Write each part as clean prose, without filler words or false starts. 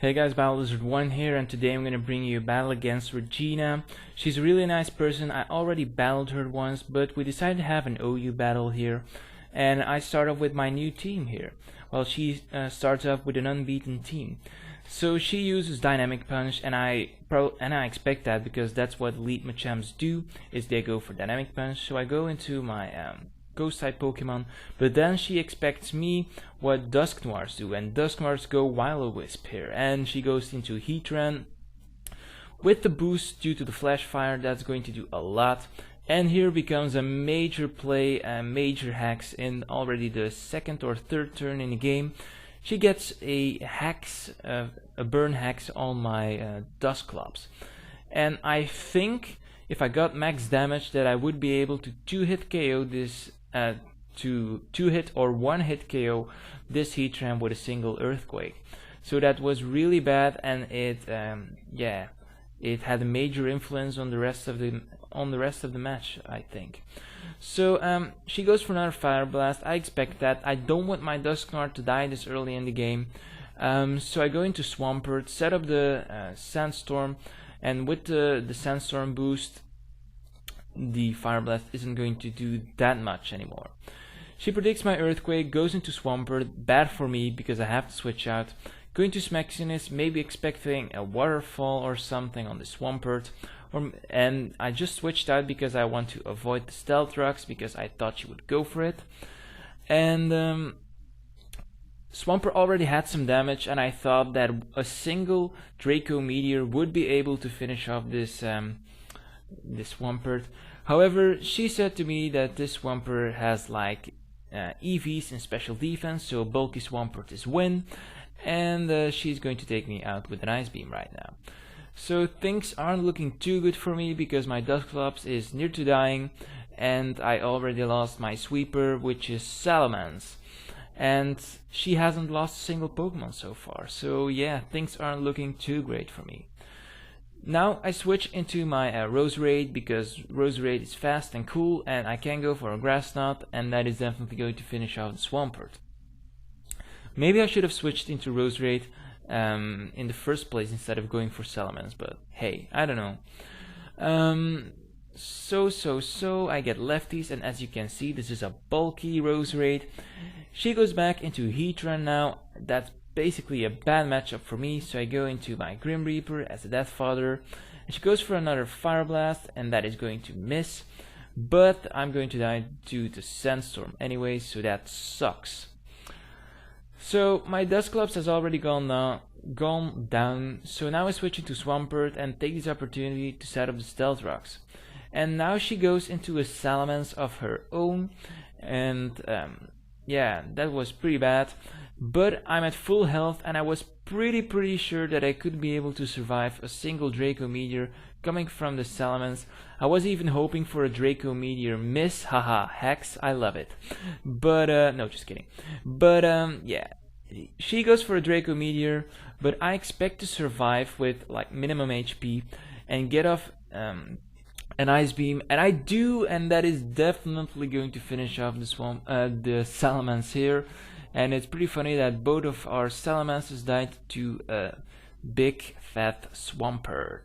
Hey guys, Biolizard1 here, and today I'm going to bring you a battle against Regina. She's a really nice person. I already battled her once, but we decided to have an OU battle here, and I start off with my new team here. Well, she starts off with an unbeaten team. So she uses Dynamic Punch, and I expect that because that's what elite Machamps do, is they go for Dynamic Punch. So I go into my Ghost type Pokemon, but then she expects me what Dusk Noirs do, and Dusk Noirs go Will-O-Wisp here, and she goes into Heatran with the boost due to the Flash Fire. That's going to do a lot, and here becomes a major play, a major hacks in already the second or third turn in the game. She gets a burn hacks on my Dusclops, and I think if I got max damage that I would be able to 2-hit KO this to 2-hit or 1-hit KO this Heatran with a single Earthquake. So that was really bad, and it had a major influence on the rest of the match, I think. So she goes for another Fire Blast. I expect that. I don't want my Dusknoir to die this early in the game. So I go into Swampert, set up the Sandstorm, and with the Sandstorm boost, the Fire Blast isn't going to do that much anymore. She predicts my Earthquake, goes into Swampert, bad for me because I have to switch out. Going to Smaxinus, maybe expecting a Waterfall or something on the Swampert, and I just switched out because I want to avoid the Stealth Rocks because I thought she would go for it. And Swampert already had some damage, and I thought that a single Draco Meteor would be able to finish off this Swampert. However, she said to me that this Swampert has like EVs in special defense, so bulky Swampert is win, and she's going to take me out with an Ice Beam right now. So things aren't looking too good for me because my Dusclops is near to dying, and I already lost my Sweeper, which is Salamence. And she hasn't lost a single Pokemon so far, so yeah, things aren't looking too great for me. Now I switch into my Roserade because Roserade is fast and cool, and I can go for a Grass Knot, and that is definitely going to finish off the Swampert. Maybe I should have switched into Roserade in the first place instead of going for Salamence, but hey, I don't know. So I get lefties, and as you can see, this is a bulky Roserade. She goes back into Heatran now. That's basically a bad matchup for me, so I go into my Grim Reaper as a Death Father, and she goes for another Fire Blast, and that is going to miss, but I'm going to die due to Sandstorm anyway, so that sucks. So my Dusclops has already gone down, so now I switch into Swampert and take this opportunity to set up the Stealth Rocks. And now she goes into a Salamence of her own, and yeah, that was pretty bad. But I'm at full health, and I was pretty sure that I could be able to survive a single Draco Meteor coming from the Salamence. I was even hoping for a Draco Meteor miss, haha, hacks, I love it. But no, just kidding. But yeah, she goes for a Draco Meteor, but I expect to survive with like minimum HP and get off an Ice Beam, and I do, and that is definitely going to finish off the Salamence here. And it's pretty funny that both of our Salamances died to a big fat Swampert.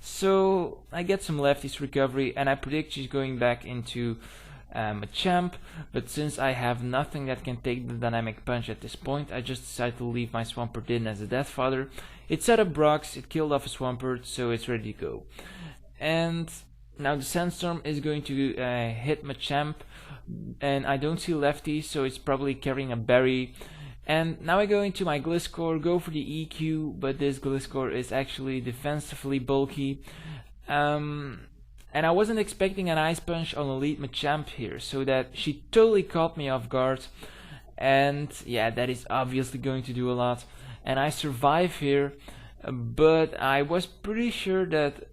So I get some lefties recovery, and I predict she's going back into Machamp, but since I have nothing that can take the Dynamic Punch at this point, I just decided to leave my Swampert in as a Death Father. It set up Brox, it killed off a Swampert, so it's ready to go. And now the Sandstorm is going to hit Machamp, and I don't see lefty, so it's probably carrying a berry. And now I go into my Gliscor, go for the EQ, but this Gliscor is actually defensively bulky. And I wasn't expecting an Ice Punch on Elite Machamp here, so that she totally caught me off guard. And yeah, that is obviously going to do a lot. And I survive here, but I was pretty sure that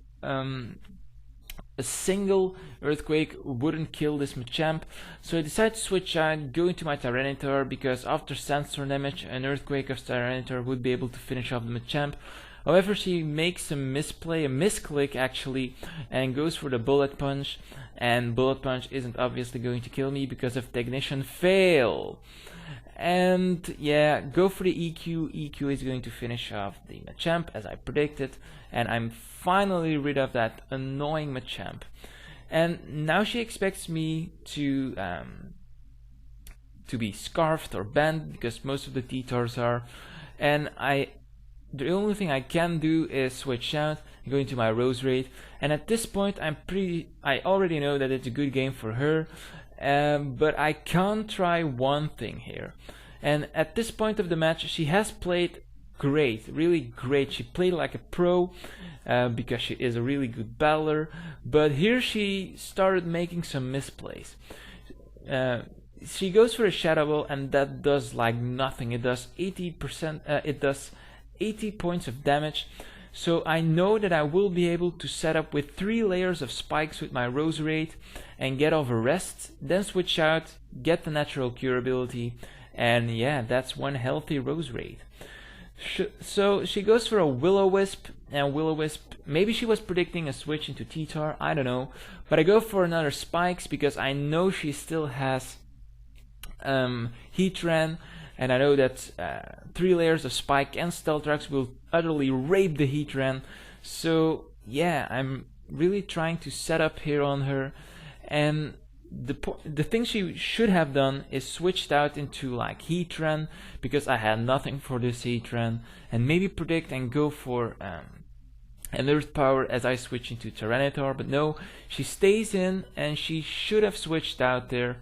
a single Earthquake wouldn't kill this Machamp, so I decided to switch out, go into my Tyranitar, because after Sandstorm damage, an Earthquake of Tyranitar would be able to finish off the Machamp. However, she makes a misplay, a misclick actually, and goes for the bullet punch, and bullet punch isn't obviously going to kill me because of technician fail. And yeah, go for the EQ. EQ is going to finish off the Machamp as I predicted, and I'm finally rid of that annoying Machamp. And now she expects me to be scarfed or banned because most of the T-Tars are, and the only thing I can do is switch out, go into my Rose Raid, and at this point I already know that it's a good game for her, but I can't try one thing here. And at this point of the match, she has played great, really great. She played like a pro because she is a really good battler, but here she started making some misplays. She goes for a Shadow Ball, and that does like nothing. It does 80%. It does 80 points of damage. So I know that I will be able to set up with 3 layers of spikes with my Rose Raid and get over rest, then switch out, get the natural cure ability, and yeah, that's one healthy Rose Raid. So she goes for a Will-O-Wisp, and Will-O-Wisp, maybe she was predicting a switch into T-Tar, I don't know, but I go for another Spikes because I know she still has Heatran, and I know that 3 layers of Spike and Stealth Rocks will utterly rape the Heatran. So yeah, I'm really trying to set up here on her, and the thing she should have done is switched out into like Heatran, because I had nothing for this Heatran, and maybe predict and go for an Earth Power as I switch into Tyranitar, but no, she stays in, and she should have switched out there.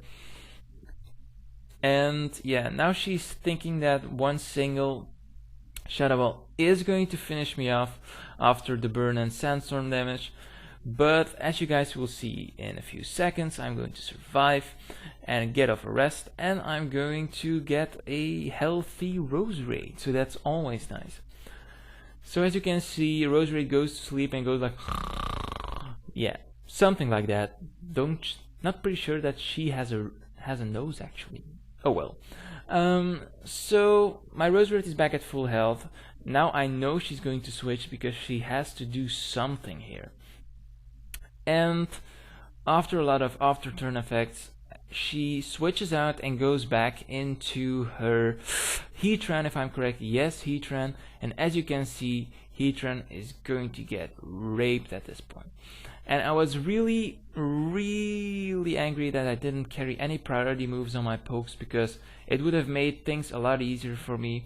And yeah, now she's thinking that one single Shadow Ball is going to finish me off after the burn and sandstorm damage. But as you guys will see in a few seconds, I'm going to survive and get off a rest, and I'm going to get a healthy Rose Raid, so that's always nice. So as you can see, Rose Raid goes to sleep and goes like yeah, something like that. Not pretty sure that she has a nose actually. Oh well. So my Rose Raid is back at full health. Now I know she's going to switch because she has to do something here. And after a lot of after turn effects, she switches out and goes back into her Heatran, if I'm correct. Yes, Heatran. And as you can see, Heatran is going to get raped at this point. And I was really angry that I didn't carry any priority moves on my pokes, because it would have made things a lot easier for me.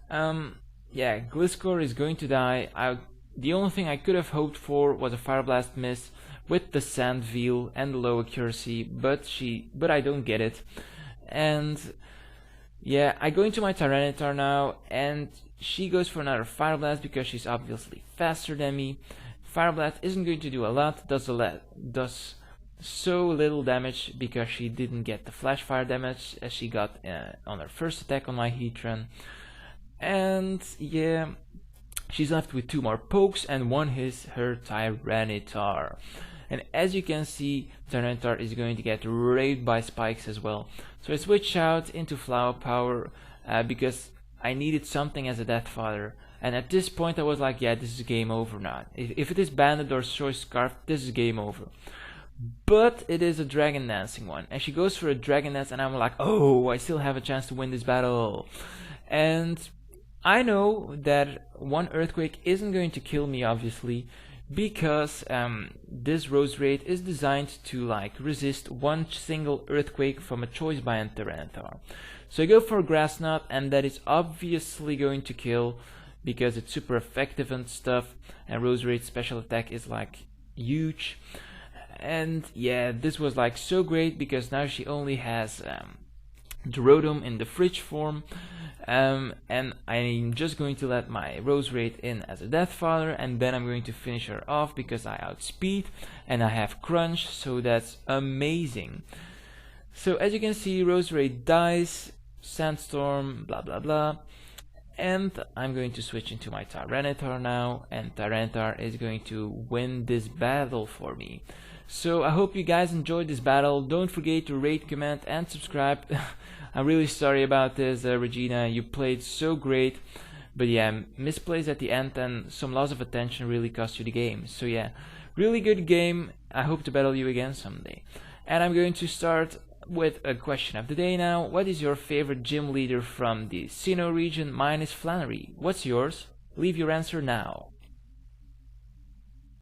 Yeah, Gliscor is going to die. The only thing I could have hoped for was a Fire Blast miss with the Sand Veil and the low accuracy, but I don't get it. And yeah, I go into my Tyranitar now, and she goes for another Fire Blast because she's obviously faster than me. Fire Blast isn't going to do a lot, does so little damage because she didn't get the Flash Fire damage as she got on her first attack on my Heatran. And yeah, she's left with 2 more pokes, and one is her Tyranitar. And as you can see, Tyranitar is going to get raped by spikes as well. So I switch out into Flower Power because I needed something as a Death Fodder. And at this point I was like, yeah, this is game over now. If it is Banded or Choice Scarf, this is game over. But it is a Dragon Dancing one, and she goes for a Dragon Dance, and I'm like, oh, I still have a chance to win this battle. And I know that one Earthquake isn't going to kill me, obviously, because this Rose Raid is designed to like resist one single Earthquake from a Choice Band Tyranitar. So I go for a Grass Knot, and that is obviously going to kill because it's super effective and stuff, and Rose Raid's special attack is like huge. And yeah, this was like so great because now she only has Rotom in the fridge form, and I'm just going to let my Rose Raid in as a Death Fodder, and then I'm going to finish her off because I outspeed and I have Crunch, so that's amazing. So as you can see, Rose Raid dies, Sandstorm, blah blah blah, and I'm going to switch into my Tyranitar now, and Tyranitar is going to win this battle for me. So I hope you guys enjoyed this battle. Don't forget to rate, comment and subscribe. I'm really sorry about this, Regina, you played so great, but yeah, misplays at the end and some loss of attention really cost you the game. So yeah, really good game. I hope to battle you again someday. And I'm going to start with a question of the day now. What is your favorite gym leader from the Sinnoh region? Mine is Flannery. What's yours? Leave your answer now.